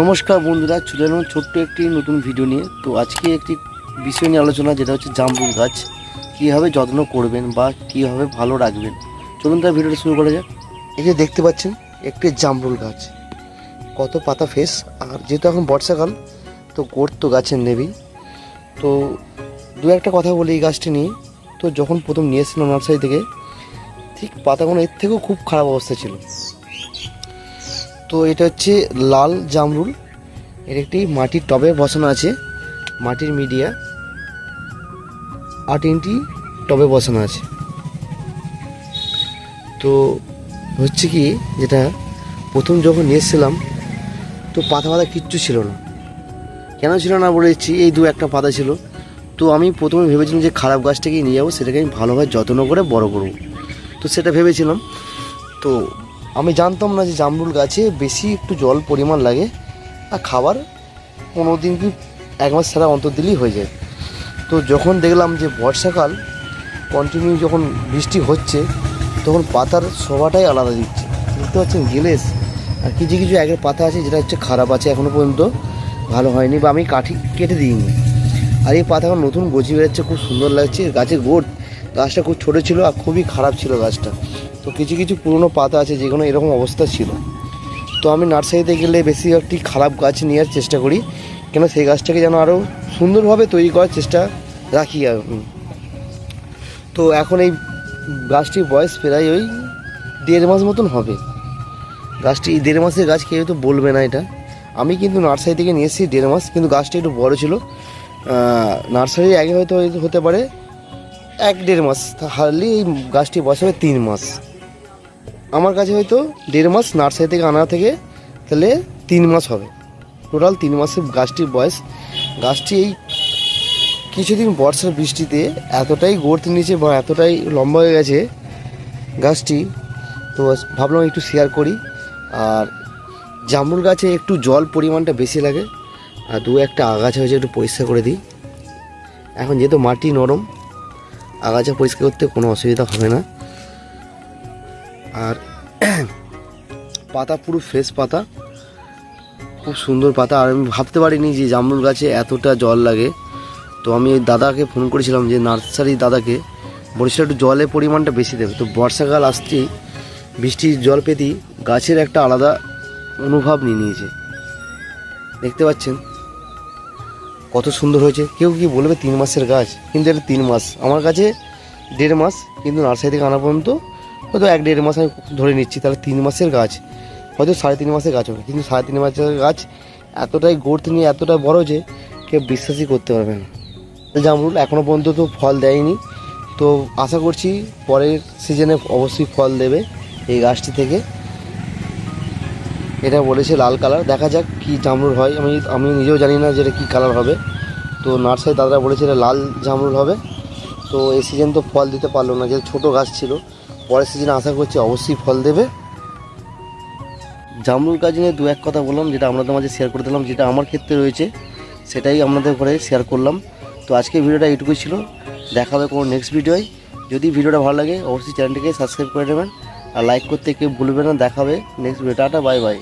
নমস্কার বন্ধুরা, চলে এলাম ছোট্ট একটি নতুন ভিডিও নিয়ে। তো আজকে একটি বিষয় নিয়ে আলোচনা, যেটা হচ্ছে জামরুল গাছ কীভাবে যত্ন করবেন বা কীভাবে ভালো রাখবেন। চলুন তার ভিডিওটা শুরু করা যাক। এই যে দেখতে পাচ্ছেন একটি জামরুল গাছ, কত পাতা ফেস। আর যেহেতু এখন বর্ষাকাল, তো গোড় তো গাছের নেবেই। তো দু একটা কথা বলি এই গাছটি নিয়ে। তো যখন প্রথম নিয়ে এসেছিলাম নার্সারি থেকে, ঠিক পাতাগুলো এর থেকেও খুব খারাপ অবস্থা ছিল। তো এটা হচ্ছে লাল জামরুল। এর একটি মাটির টবে বসানো আছে, মাটির মিডিয়া 8 ইঞ্চি টবে বসানো আছে। তো হচ্ছে কি, যেটা প্রথম যখন নিয়ে এসেছিলাম, তো পাতা কিচ্ছু ছিল না। কেন ছিল না বলেছি, এই দু একটা পাতা ছিল। তো আমি প্রথমে ভেবেছিলাম যে খারাপ গাছটাকেই নিয়ে যাবো, সেটাকে আমি ভালোভাবে যত্ন করে বড় করব। তো সেটা ভেবেছিলাম। তো আমি জানতাম না যে জামরুল গাছে বেশি একটু জল পরিমাণ লাগে, আর খাবার 15 দিন কি 1 মাস ছাড়া অন্তর দিলেই হয়ে যায়। তো যখন দেখলাম যে বর্ষাকাল কন্টিনিউ যখন বৃষ্টি হচ্ছে, তখন পাতার শোভাটাই আলাদা দিচ্ছে। দেখতে পাচ্ছেন গিলেস, আর কিছু কিছু আগের পাতা আছে যেটা হচ্ছে খারাপ আছে, এখনও পর্যন্ত ভালো হয়নি বা আমি কাঠি কেটে দিইনি। আর এই পাতাগুলো নতুন গজি বেরোচ্ছে, খুব সুন্দর লাগছে। গাছের গোড়, গাছটা খুব ছোটো ছিল আর খুবই খারাপ ছিল গাছটা। তো কিছু কিছু পুরনো পাতা আছে যেগুলো এরকম অবস্থা ছিল। তো আমি নার্সারিতে গেলে বেশি একটি খারাপ গাছ নেওয়ার চেষ্টা করি, কেন সেই গাছটাকে যেন আরও সুন্দরভাবে তৈরি করার চেষ্টা রাখি আমি। তো এখন এই গাছটির বয়স প্রায় ওই 1.5 মাস মতন হবে। গাছটি 1.5 মাসের গাছ, কেউ তো বলবে না এটা। আমি কিন্তু নার্সারি থেকে নিয়ে এসেছি 1.5 মাস, কিন্তু গাছটা একটু বড়ো ছিল। নার্সারি আগে হয়তো হতে পারে 1-1.5 মাস, হার্ডলি এই গাছটি বয়স হবে 3 মাস। আমার কাছে হয়তো 1.5 মাস, নার্সারি থেকে আনা থেকে তাহলে 3 মাস হবে। টোটাল 3 মাসের গাছটির বয়স। গাছটি এই কিছুদিন বর্ষার বৃষ্টিতে এতটাই গড়তে নিয়েছে বা এতটাই লম্বা হয়ে গেছে গাছটি, তো ভাবলাম একটু শেয়ার করি। আর জামরুল গাছে একটু জল পরিমাণটা বেশি লাগে, আর দু একটা আগাছা হয়েছে, একটু পরিষ্কার করে দিই। এখন যেহেতু মাটি নরম, আগাছা পরিষ্কার করতে কোনো অসুবিধা হবে না। আর পাতা পুরো ফ্রেশ পাতা, খুব সুন্দর পাতা। আর আমি ভাবতে পারিনি যে জামরুল গাছে এতটা জল লাগে। তো আমি দাদাকে ফোন করেছিলাম, যে নার্সারি দাদাকে বলেছিলাম একটু জলের পরিমাণটা বেশি দেবে। তো বর্ষাকাল আসতেই বৃষ্টির জল পেতেই গাছের একটা আলাদা অনুভব নিয়ে নিয়েছে। দেখতে পাচ্ছেন কত সুন্দর হয়েছে। কেউ কি বলবে 3 মাসের গাছ, কিন্তু এটা 3 মাস। আমার কাছে 1.5 মাস, কিন্তু নার্সারি থেকে আনা পর্যন্ত হয়তো 1-1.5 মাস আমি ধরে নিচ্ছি। তাহলে 3 মাসের গাছ, হয়তো 3.5 মাসের গাছ হবে, কিন্তু 3.5 মাসের গাছ এতটাই গ্রোথ নিয়ে এতটা বড় যে কেউ বিশ্বাসই করতে পারবে না। জামরুল এখনও পর্যন্ত তো ফল দেয়নি, তো আশা করছি পরের সিজনে অবশ্যই ফল দেবে এই গাছটি থেকে। এটা বলেছে লাল কালার, দেখা যাক কি জামরুল হয়। আমি নিজেও জানি না যে এটা কী কালার হবে। তো নার্সারি দাদারা বলেছে এটা লাল জামরুল হবে। তো এই সিজন তো ফল দিতে পারলো না, যে ছোটো গাছ ছিল। পরের সিজনে আশা করছি অবশ্যই ফল দেবে। জামরুল গাছ নিয়ে দু এক কথা বললাম, যেটা আপনাদের মাঝে শেয়ার করে দিলাম, যেটা আমার ক্ষেত্রে রয়েছে সেটাই আপনাদের ঘরে শেয়ার করলাম। তো আজকের ভিডিওটা এইটুকুই ছিল। দেখা হবে কোনো নেক্সট ভিডিওয়। যদি ভিডিওটা ভালো লাগে অবশ্যই চ্যানেলটিকে সাবস্ক্রাইব করে নেবেন, আর লাইক করতে কেউ ভুলবেন না। দেখা হবে next video. Tata, bye bye.